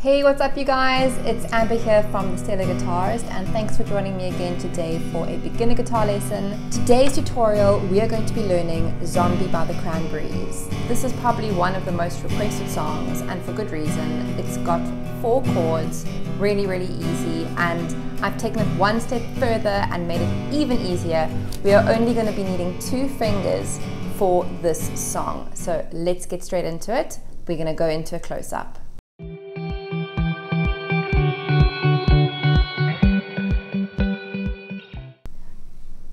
Hey, what's up you guys? It's Amber here from the Stellar Guitarist, and thanks for joining me again today for a beginner guitar lesson. Today's tutorial we are going to be learning Zombie by the Cranberries. This is probably one of the most requested songs, and for good reason. It's got 4 chords, really easy, and I've taken it one step further and made it even easier. We are only going to be needing 2 fingers for this song. So let's get straight into it. We're going to go into a close-up.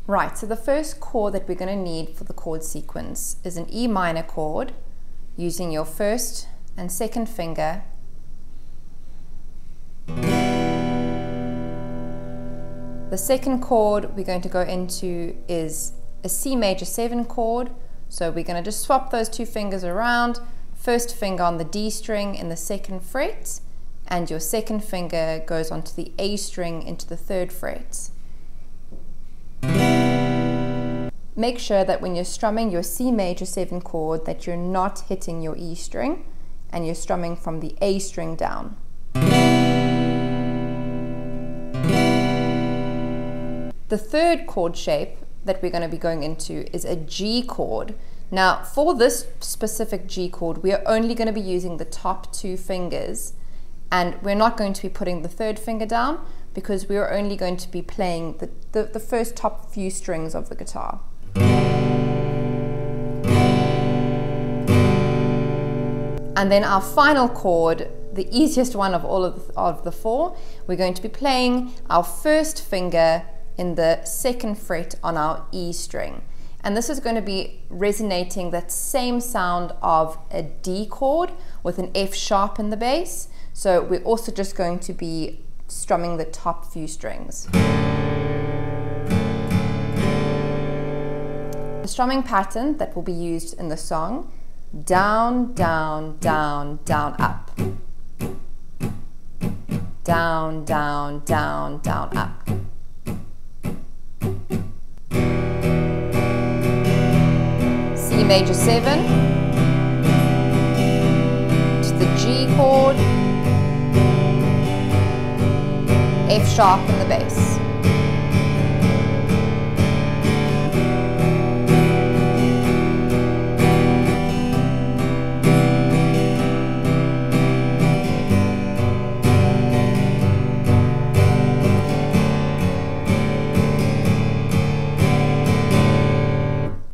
Right, so the first chord that we're going to need for the chord sequence is an E minor chord using your first and second finger. The second chord we're going to go into is a C major 7 chord, so we're going to just swap those 2 fingers around, first finger on the D string in the 2nd fret, and your second finger goes onto the A string into the 3rd fret. Make sure that when you're strumming your C major 7 chord that you're not hitting your E string and you're strumming from the A string down. The third chord shape that we're going to be going into is a G chord. Now for this specific G chord we are only going to be using the top 2 fingers, and we're not going to be putting the 3rd finger down because we are only going to be playing the first top few strings of the guitar. And then our final chord, the easiest one of all of the 4, we're going to be playing our first finger in the 2nd fret on our E string. And this is going to be resonating that same sound of a D chord with an F sharp in the bass. So we're also just going to be strumming the top few strings. The strumming pattern that will be used in the song: down, down, down, down, up. Down, down, down, down, up. C major 7 to the G chord, F sharp in the bass.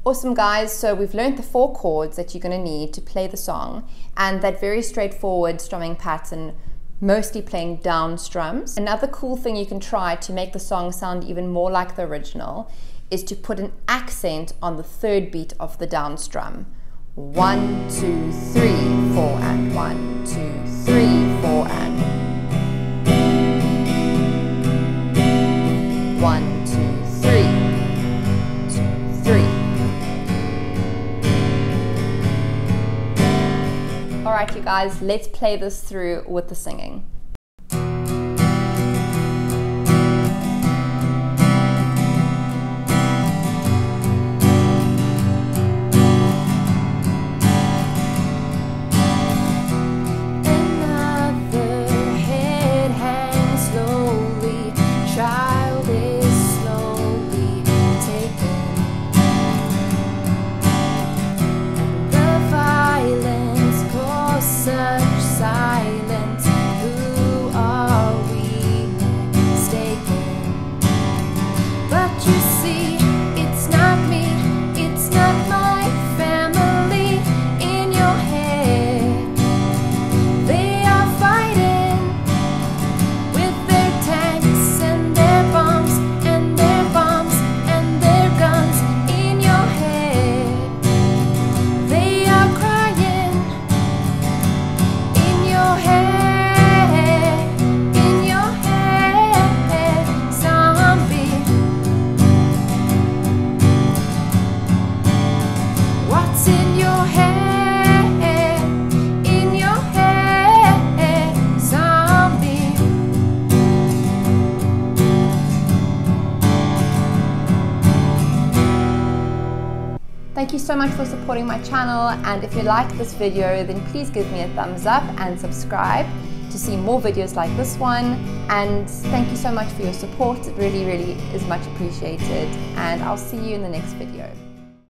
Awesome guys, so we've learned the 4 chords that you're going to need to play the song, and that very straightforward strumming pattern, mostly playing down strums. Another cool thing you can try to make the song sound even more like the original is to put an accent on the 3rd beat of the down strum. 1, 2, 3, 4, and 1, 2, 3, 4, and 1, 2, 3, 2, 3. Alright you guys, let's play this through with the singing. Thank you so much for supporting my channel, and if you like this video then please give me a thumbs up and subscribe. to see more videos like this one. And thank you so much for your support. It really, really is much appreciated. And I'll see you in the next video.